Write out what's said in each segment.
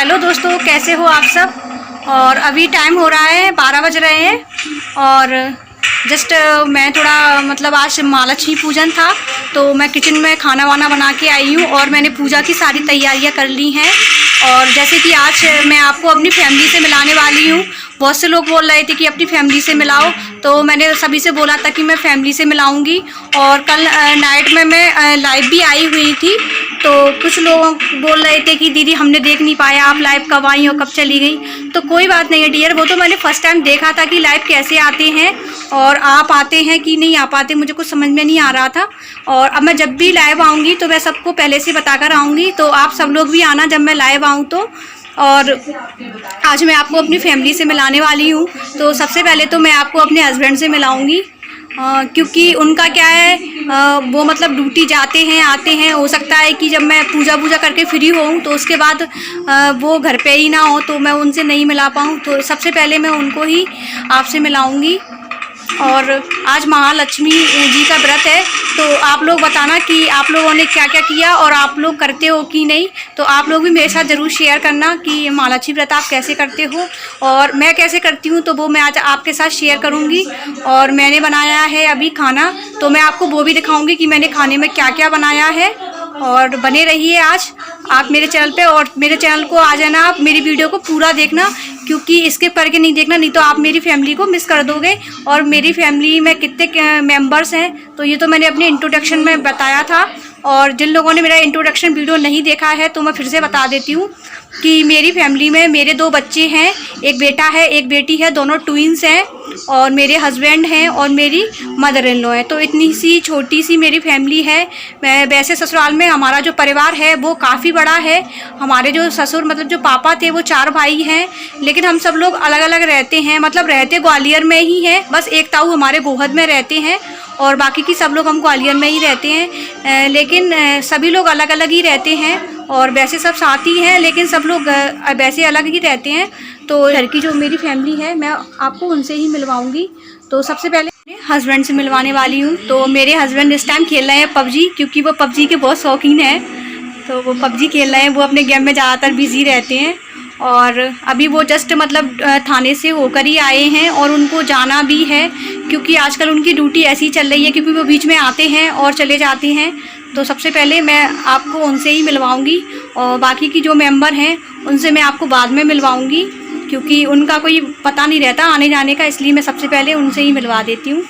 Hello दोस्तों, कैसे हो आप सब। और अभी टाइम हो रहा है 12 बज रहे हैं और जस्ट मैं थोड़ा मतलब आज महालक्ष्मी पूजन था तो मैं किचन में खाना वाना बना के आई हूँ और मैंने पूजा की सारी तैयारियाँ कर ली हैं। और जैसे कि आज मैं आपको अपनी फैमिली से मिलाने वाली हूँ। बहुत से लोग बोल रहे थे कि अपनी फैमिली से मिलाओ, तो मैंने सभी से बोला था कि मैं फैमिली से मिलाऊंगी। और कल नाइट में मैं लाइव भी आई हुई थी, तो कुछ लोग बोल रहे थे कि दीदी हमने देख नहीं पाया, आप लाइव कब आई और कब चली गई। तो कोई बात नहीं है डियर, वो तो मैंने फर्स्ट टाइम देखा था कि लाइव कैसे आते हैं और आप आते हैं कि नहीं आ पाते, मुझे कुछ समझ में नहीं आ रहा था। और अब मैं जब भी लाइव आऊँगी तो मैं सबको पहले से बताकर आऊँगी, तो आप सब लोग भी आना जब मैं लाइव आऊँ तो। और आज मैं आपको अपनी फैमिली से मिलाने वाली हूँ। तो सबसे पहले तो मैं आपको अपने हस्बैंड से मिलाऊंगी, क्योंकि उनका क्या है, वो मतलब ड्यूटी जाते हैं आते हैं। हो सकता है कि जब मैं पूजा करके फ्री होऊं तो उसके बाद वो घर पे ही ना हो, तो मैं उनसे नहीं मिला पाऊँ। तो सबसे पहले मैं उनको ही आपसे मिलाऊंगी। और आज महालक्ष्मी जी का व्रत है, तो आप लोग बताना कि आप लोगों ने क्या क्या किया और आप लोग करते हो कि नहीं। तो आप लोग भी मेरे साथ ज़रूर शेयर करना कि महालक्ष्मी व्रत आप कैसे करते हो और मैं कैसे करती हूँ, तो वो मैं आज आपके साथ शेयर करूँगी। और मैंने बनाया है अभी खाना, तो मैं आपको वो भी दिखाऊँगी कि मैंने खाने में क्या क्या बनाया है। और बने रहिए आज आप मेरे चैनल पे, और मेरे चैनल को आ जाना, आप मेरी वीडियो को पूरा देखना, क्योंकि स्किप करके नहीं देखना, नहीं तो आप मेरी फैमिली को मिस कर दोगे। और मेरी फैमिली में कितने मेंबर्स हैं तो ये तो मैंने अपने इंट्रोडक्शन में बताया था। और जिन लोगों ने मेरा इंट्रोडक्शन वीडियो नहीं देखा है तो मैं फिर से बता देती हूँ कि मेरी फैमिली में मेरे 2 बच्चे हैं, एक बेटा है एक बेटी है, दोनों ट्विंस हैं। और मेरे हस्बैंड हैं और मेरी मदर इन लॉ है। तो इतनी सी छोटी सी मेरी फैमिली है। वैसे ससुराल में हमारा जो परिवार है वो काफ़ी बड़ा है। हमारे जो ससुर मतलब जो पापा थे वो 4 भाई हैं, लेकिन हम सब लोग अलग अलग रहते हैं, मतलब रहते ग्वालियर में ही हैं। बस एक ताऊ हमारे गोहद में रहते हैं और बाकी की सब लोग हम ग्वालियर में ही रहते हैं। लेकिन सभी लोग अलग अलग ही रहते हैं और वैसे सब साथ ही हैं, लेकिन सब लोग वैसे अलग ही रहते हैं। तो घर की जो मेरी फैमिली है मैं आपको उनसे ही मिलवाऊंगी। तो सबसे पहले अपने हस्बैंड से मिलवाने वाली हूँ। तो मेरे हस्बैंड इस टाइम खेल रहे हैं पबजी, क्योंकि वो पबजी के बहुत शौकीन हैं। तो वो पबजी खेल रहे हैं, वो अपने गेम में ज़्यादातर बिजी रहते हैं। और अभी वो जस्ट मतलब थाने से होकर ही आए हैं और उनको जाना भी है, क्योंकि आजकल उनकी ड्यूटी ऐसी चल रही है, क्योंकि वो बीच में आते हैं और चले जाते हैं। तो सबसे पहले मैं आपको उनसे ही मिलवाऊंगी और बाकी की जो मेंबर हैं उनसे मैं आपको बाद में मिलवाऊंगी, क्योंकि उनका कोई पता नहीं रहता आने जाने का, इसलिए मैं सबसे पहले उनसे ही मिलवा देती हूँ।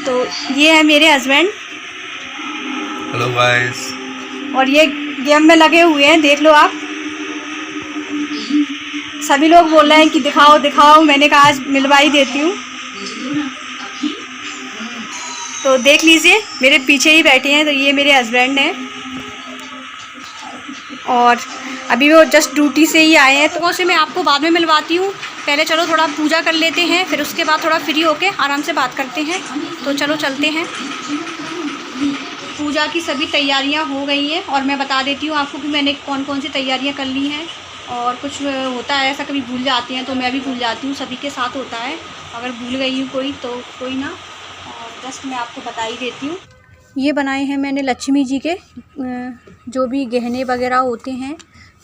तो ये है मेरे हस्बैंड। Hello guys. और ये गेम में लगे हुए हैं, देख लो आप। सभी लोग बोल रहे हैं कि दिखाओ दिखाओ, मैंने कहा आज मिलवा ही देती हूँ। तो देख लीजिए मेरे पीछे ही बैठे हैं, तो ये मेरे हस्बैंड हैं और अभी वो जस्ट ड्यूटी से ही आए हैं। तो उनसे मैं आपको बाद में मिलवाती हूँ। पहले चलो थोड़ा पूजा कर लेते हैं, फिर उसके बाद थोड़ा फ्री होके आराम से बात करते हैं। तो चलो चलते हैं। पूजा की सभी तैयारियां हो गई हैं और मैं बता देती हूँ आपको कि मैंने कौन कौन सी तैयारियां कर ली हैं। और कुछ होता है ऐसा, कभी भूल जाते हैं तो मैं भी भूल जाती हूँ, सभी के साथ होता है। अगर भूल गई हूँ कोई तो कोई ना, और जस्ट मैं आपको बता ही देती हूँ। ये बनाए हैं मैंने लक्ष्मी जी के जो भी गहने वगैरह होते हैं,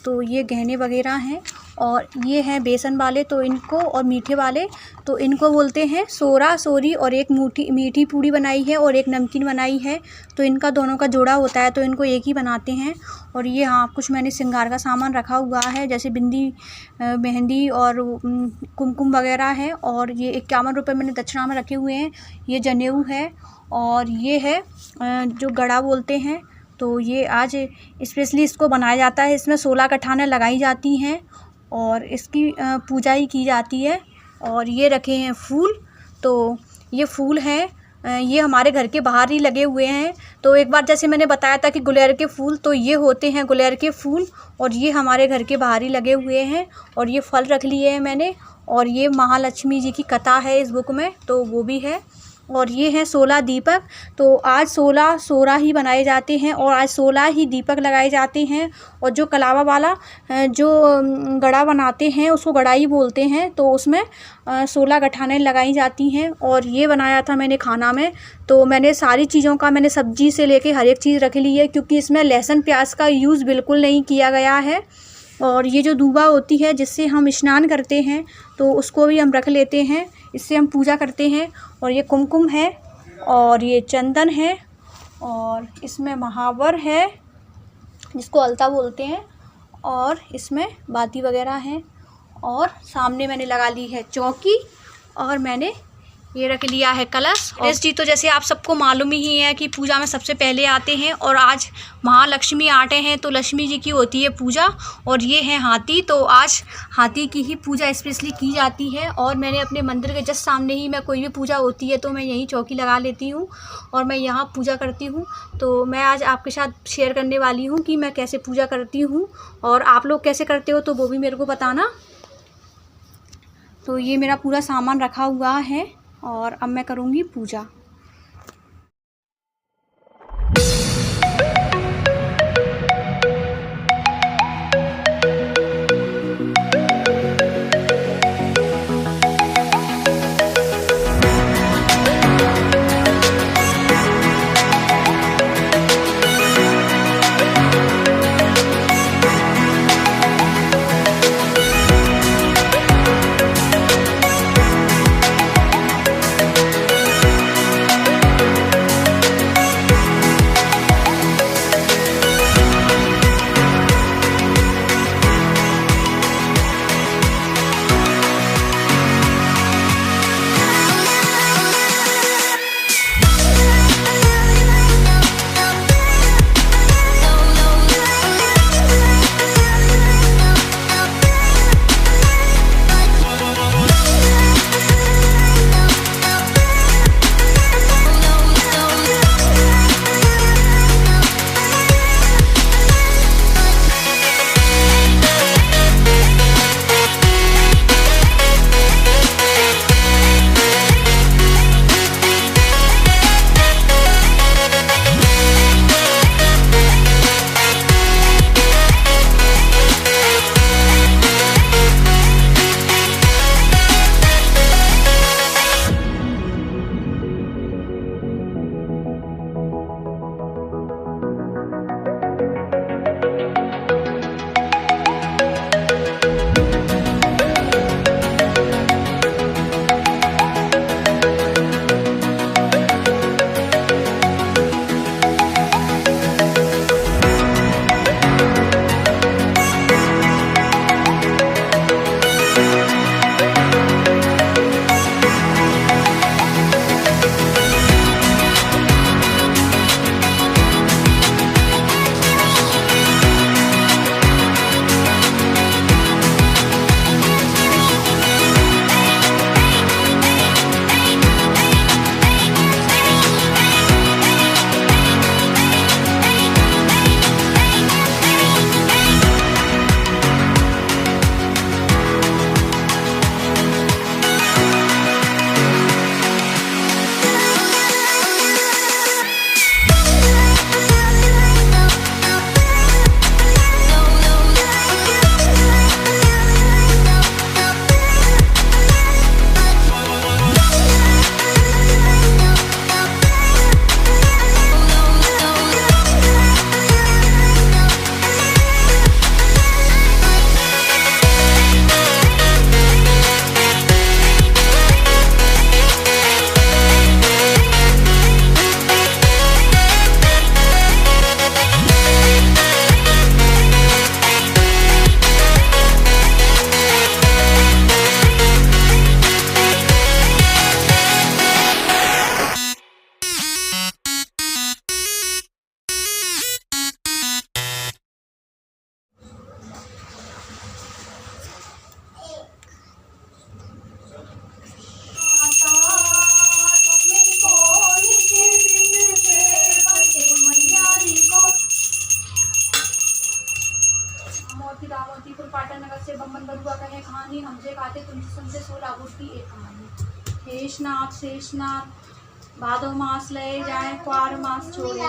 तो ये गहने वगैरह हैं। और ये हैं बेसन वाले, तो इनको, और मीठे वाले तो इनको बोलते हैं सोरा सोरी। और एक मीठी पूड़ी बनाई है और एक नमकीन बनाई है, तो इनका दोनों का जोड़ा होता है, तो इनको एक ही बनाते हैं। और ये हाँ कुछ मैंने श्रृंगार का सामान रखा हुआ है, जैसे बिंदी, मेहंदी और कुमकुम वगैरह है। और ये 51 रुपये मैंने दक्षिणा में रखे हुए हैं। ये जनेऊ है और ये है जो गड़ा बोलते हैं, तो ये आज स्पेशली इसको बनाया जाता है। इसमें 16 कठानें लगाई जाती हैं और इसकी पूजा ही की जाती है। और ये रखे हैं फूल, तो ये फूल हैं, ये हमारे घर के बाहर ही लगे हुए हैं। तो एक बार जैसे मैंने बताया था कि गुलेर के फूल, तो ये होते हैं गुलेर के फूल और ये हमारे घर के बाहर ही लगे हुए हैं। और ये फल रख लिए हैं मैंने। और ये महालक्ष्मी जी की कथा है इस बुक में, तो वो भी है। और ये हैं 16 दीपक। तो आज 16 सोरा ही बनाए जाते हैं और आज 16 ही दीपक लगाए जाते हैं। और जो कलावा वाला जो गड़ा बनाते हैं उसको गड़ाई बोलते हैं, तो उसमें 16 गठानें लगाई जाती हैं। और ये बनाया था मैंने खाना में, तो मैंने सारी चीज़ों का मैंने सब्जी से लेके हर एक चीज़ रख ली है, क्योंकि इसमें लहसुन प्याज का यूज़ बिल्कुल नहीं किया गया है। और ये जो दूबा होती है जिससे हम स्नान करते हैं, तो उसको भी हम रख लेते हैं, इससे हम पूजा करते हैं। और ये कुमकुम है और ये चंदन है और इसमें महावर है जिसको अलता बोलते हैं, और इसमें बाती वगैरह हैं। और सामने मैंने लगा ली है चौकी और मैंने ये रख लिया है कलश। गणेश जी तो जैसे आप सबको मालूम ही है कि पूजा में सबसे पहले आते हैं, और आज महालक्ष्मी आते हैं तो लक्ष्मी जी की होती है पूजा। और ये है हाथी, तो आज हाथी की ही पूजा स्पेशली की जाती है। और मैंने अपने मंदिर के जस्ट सामने ही मैं कोई भी पूजा होती है तो मैं यहीं चौकी लगा लेती हूँ और मैं यहाँ पूजा करती हूँ। तो मैं आज आपके साथ शेयर करने वाली हूँ कि मैं कैसे पूजा करती हूँ, और आप लोग कैसे करते हो तो वो भी मेरे को बताना। तो ये मेरा पूरा सामान रखा हुआ है और अब मैं करूँगी पूजा। से बम्बन बरुआ कहे कहानी हमसे खाते तुमसे सुनते सो लागोटी एक कहानी। शेषनाग शेषनाग भादो मास ले जाए, क्वार मास छोड़े।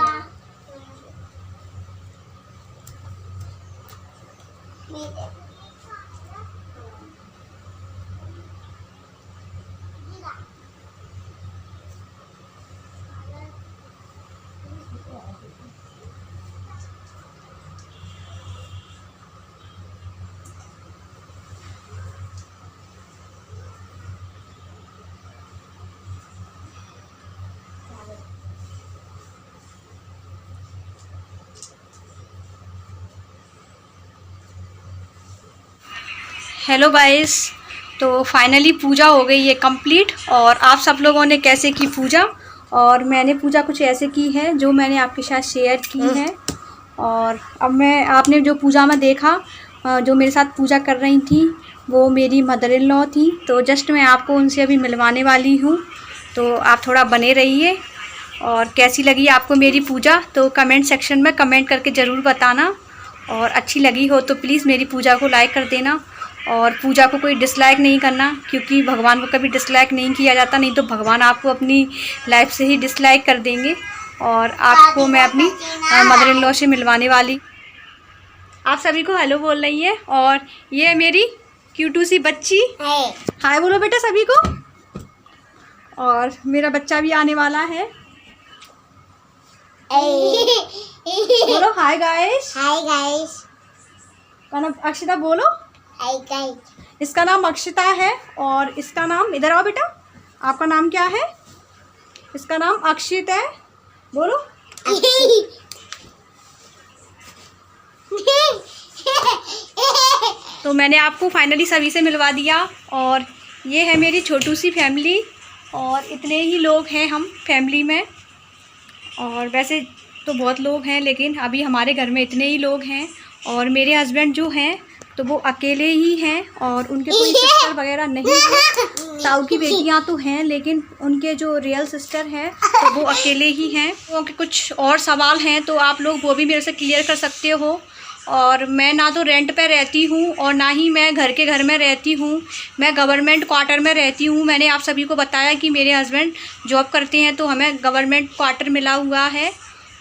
हेलो गाइस, तो फाइनली पूजा हो गई है कंप्लीट। और आप सब लोगों ने कैसे की पूजा, और मैंने पूजा कुछ ऐसे की है जो मैंने आपके साथ शेयर की है। और अब आपने जो पूजा में देखा, जो मेरे साथ पूजा कर रही थी वो मेरी मदर इन लॉ थी। तो जस्ट मैं आपको उनसे अभी मिलवाने वाली हूँ, तो आप थोड़ा बने रहिए। और कैसी लगी आपको मेरी पूजा तो कमेंट सेक्शन में कमेंट करके ज़रूर बताना। और अच्छी लगी हो तो प्लीज़ मेरी पूजा को लाइक कर देना, और पूजा को कोई डिसलाइक नहीं करना, क्योंकि भगवान को कभी डिसलाइक नहीं किया जाता, नहीं तो भगवान आपको अपनी लाइफ से ही डिसलाइक कर देंगे। और आपको मैं अपनी मदर इन लॉ से मिलवाने वाली। आप सभी को हेलो बोल रही है। और ये है मेरी क्यूटू सी बच्ची, हाय बोलो बेटा सभी को। और मेरा बच्चा भी आने वाला है, बोलो हाय गाइस। Hi guys. का नाम अक्षिता, बोलो हाय गाइस। इसका नाम अक्षिता है, और इसका नाम, इधर आओ बेटा, आपका नाम क्या है? इसका नाम अक्षित है, बोलो। तो मैंने आपको फाइनली सभी से मिलवा दिया। और ये है मेरी छोटू सी फैमिली, और इतने ही लोग हैं हम फैमिली में। और वैसे तो बहुत लोग हैं, लेकिन अभी हमारे घर में इतने ही लोग हैं। और मेरे हस्बैंड जो हैं तो वो अकेले ही हैं, और उनके कोई सिस्टर वगैरह नहीं है। ताऊ की बेटियां तो हैं, लेकिन उनके जो रियल सिस्टर हैं तो वो अकेले ही हैं। उनके कुछ और सवाल हैं तो आप लोग वो भी मेरे से क्लियर कर सकते हो। और मैं ना तो रेंट पे रहती हूँ और ना ही मैं घर में रहती हूँ, मैं गवर्नमेंट क्वार्टर में रहती हूँ। मैंने आप सभी को बताया कि मेरे हस्बैंड जॉब करते हैं, तो हमें गवर्नमेंट क्वार्टर मिला हुआ है,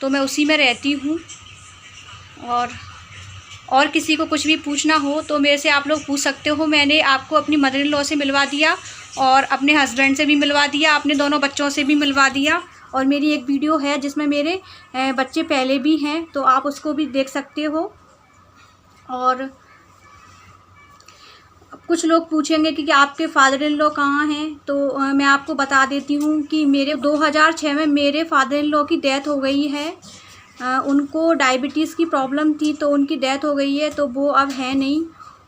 तो मैं उसी में रहती हूँ। और किसी को कुछ भी पूछना हो तो मेरे से आप लोग पूछ सकते हो। मैंने आपको अपनी मदर इन लॉ से मिलवा दिया, और अपने हस्बैंड से भी मिलवा दिया, अपने दोनों बच्चों से भी मिलवा दिया। और मेरी एक वीडियो है जिसमें मेरे बच्चे पहले भी हैं, तो आप उसको भी देख सकते हो। और कुछ लोग पूछेंगे कि आपके फादर इन लॉ कहाँ हैं, तो मैं आपको बता देती हूँ कि मेरे 2006 में मेरे फादर इन लॉ की डेथ हो गई है। उनको डायबिटीज़ की प्रॉब्लम थी, तो उनकी डेथ हो गई है, तो वो अब है नहीं।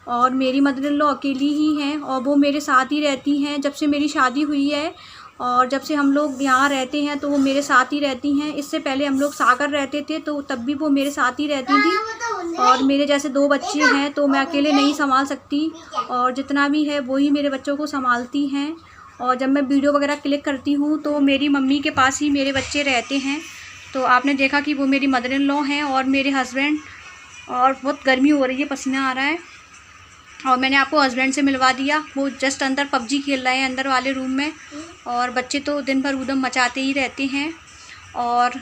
और मेरी मदर इन लॉ अकेली ही हैं, और वो मेरे साथ ही रहती हैं जब से मेरी शादी हुई है। और जब से हम लोग यहाँ रहते हैं तो वो मेरे साथ ही रहती हैं। इससे पहले हम लोग सागर रहते थे, तो तब भी वो मेरे साथ ही रहती थी। और मेरे जैसे 2 बच्चे हैं, तो मैं अकेले नहीं संभाल सकती, और जितना भी है वो ही मेरे बच्चों को संभालती हैं। और जब मैं वीडियो वगैरह क्लिक करती हूँ तो मेरी मम्मी के पास ही मेरे बच्चे रहते हैं। तो आपने देखा कि वो मेरी मदर इन लॉ हैं और मेरे हस्बैंड। और बहुत गर्मी हो रही है, पसीना आ रहा है। और मैंने आपको हस्बैंड से मिलवा दिया, वो जस्ट अंदर पबजी खेल रहे हैं अंदर वाले रूम में। और बच्चे तो दिन भर ऊधम मचाते ही रहते हैं। और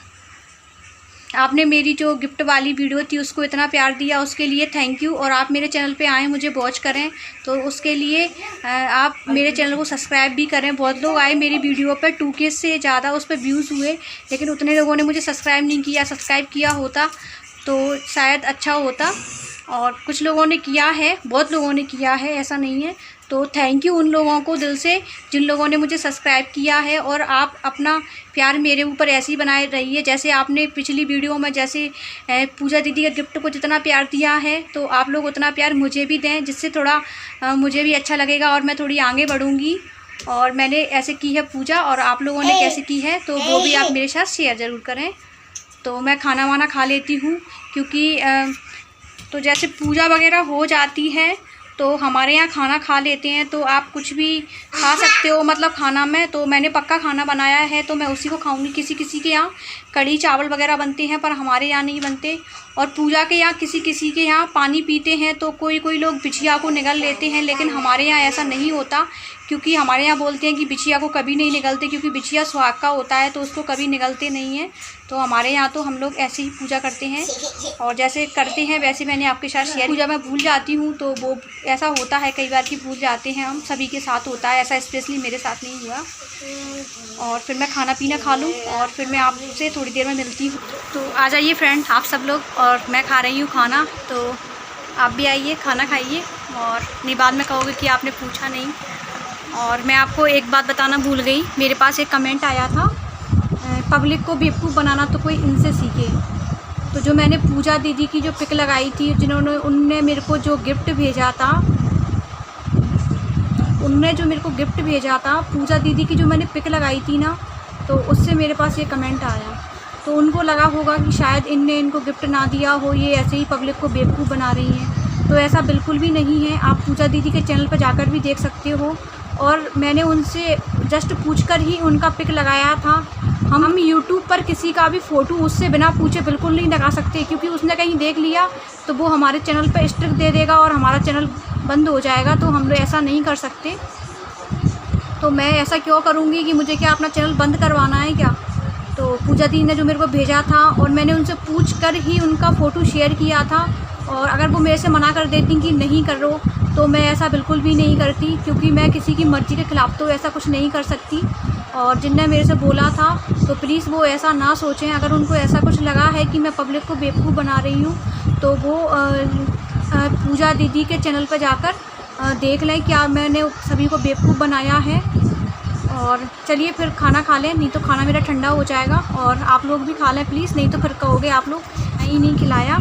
आपने मेरी जो गिफ्ट वाली वीडियो थी उसको इतना प्यार दिया, उसके लिए थैंक यू। और आप मेरे चैनल पे आएँ, मुझे वॉच करें, तो उसके लिए आप मेरे चैनल को सब्सक्राइब भी करें। बहुत लोग आए मेरी वीडियो पर, 2K से ज़्यादा उस पर व्यूज़ हुए, लेकिन उतने लोगों ने मुझे सब्सक्राइब नहीं किया। सब्सक्राइब किया होता तो शायद अच्छा होता। और कुछ लोगों ने किया है, बहुत लोगों ने किया है, ऐसा नहीं है। तो थैंक यू उन लोगों को दिल से जिन लोगों ने मुझे सब्सक्राइब किया है। और आप अपना प्यार मेरे ऊपर ऐसे ही बनाए रहिए, जैसे आपने पिछली वीडियो में जैसे पूजा दीदी के गिफ्ट को जितना प्यार दिया है, तो आप लोग उतना प्यार मुझे भी दें, जिससे थोड़ा मुझे भी अच्छा लगेगा और मैं थोड़ी आगे बढ़ूँगी। और मैंने ऐसे की है पूजा, और आप लोगों ने कैसे की है तो वो भी आप मेरे साथ शेयर ज़रूर करें। तो मैं खाना वाना खा लेती हूँ, क्योंकि तो जैसे पूजा वगैरह हो जाती है तो हमारे यहाँ खाना खा लेते हैं, तो आप कुछ भी खा सकते हो, मतलब खाना में। तो मैंने पक्का खाना बनाया है तो मैं उसी को खाऊंगी। किसी किसी के यहाँ कढ़ी चावल वगैरह बनते हैं, पर हमारे यहाँ नहीं बनते। और पूजा के यहाँ किसी किसी के यहाँ पानी पीते हैं तो कोई कोई लोग बिछिया को निगल लेते हैं, लेकिन हमारे यहाँ ऐसा नहीं होता, क्योंकि हमारे यहाँ बोलते हैं कि बिछिया को कभी नहीं निगलते, क्योंकि बिछिया सुहाग का होता है तो उसको कभी निगलते नहीं हैं। तो हमारे यहाँ तो हम लोग ऐसे ही पूजा करते हैं और जैसे करते हैं वैसे मैंने आपके साथ शेयर। पूजा मैं भूल जाती हूँ तो वो ऐसा होता है कई बार कि भूल जाते हैं हम, सभी के साथ होता है, ऐसा स्पेशली मेरे साथ नहीं हुआ। और फिर मैं खाना पीना खा लूँ और फिर मैं आपसे थोड़ी देर में मिलती हूँ। तो आ जाइए फ्रेंड आप सब लोग, और मैं खा रही हूँ खाना, तो आप भी आइए खाना खाइए और नहीं बाद में कहोगे कि आपने पूछा नहीं। और मैं आपको एक बात बताना भूल गई, मेरे पास एक कमेंट आया था, पब्लिक को बेवकूफ़ बनाना तो कोई इनसे सीखे। तो जो मैंने पूजा दीदी की जो पिक लगाई थी, उनने मेरे को जो गिफ्ट भेजा था, पूजा दीदी की जो मैंने पिक लगाई थी ना, तो उससे मेरे पास ये कमेंट आया। तो उनको लगा होगा कि शायद इनको गिफ्ट ना दिया हो, ये ऐसे ही पब्लिक को बेवकूफ़ बना रही हैं। तो ऐसा बिल्कुल भी नहीं है, आप पूजा दीदी के चैनल पर जाकर भी देख सकते हो। और मैंने उनसे जस्ट पूछकर ही उनका पिक लगाया था। हम यूट्यूब पर किसी का भी फ़ोटो उससे बिना पूछे बिल्कुल नहीं लगा सकते, क्योंकि उसने कहीं देख लिया तो वो हमारे चैनल पर स्ट्रिक दे देगा और हमारा चैनल बंद हो जाएगा। तो हम लोग ऐसा नहीं कर सकते। तो मैं ऐसा क्यों करूँगी कि मुझे क्या अपना चैनल बंद करवाना है क्या? तो पूजा दी ने जो मेरे को भेजा था और मैंने उनसे पूछ कर ही उनका फ़ोटो शेयर किया था, और अगर वो मेरे से मना कर देती कि नहीं करो तो मैं ऐसा बिल्कुल भी नहीं करती, क्योंकि मैं किसी की मर्ज़ी के ख़िलाफ़ तो ऐसा कुछ नहीं कर सकती। और जिनने मेरे से बोला था तो प्लीज़ वो ऐसा ना सोचें, अगर उनको ऐसा कुछ लगा है कि मैं पब्लिक को बेवकूफ़ बना रही हूँ तो वो पूजा दीदी के चैनल पर जाकर देख लें क्या मैंने सभी को बेवकूफ़ बनाया है। और चलिए फिर खाना खा लें, नहीं तो खाना मेरा ठंडा हो जाएगा, और आप लोग भी खा लें प्लीज़, नहीं तो फिर कहोगे आप लोग नहीं खिलाया।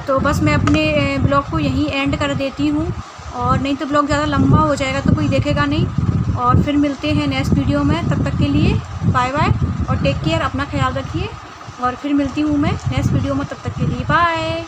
तो बस मैं अपने ब्लॉग को यहीं एंड कर देती हूँ, और नहीं तो ब्लॉग ज़्यादा लंबा हो जाएगा तो कोई देखेगा नहीं। और फिर मिलते हैं नेक्स्ट वीडियो में, तब तक के लिए बाय बाय और टेक केयर, अपना ख्याल रखिए। और फिर मिलती हूँ मैं नेक्स्ट वीडियो में, तब तक के लिए बाय।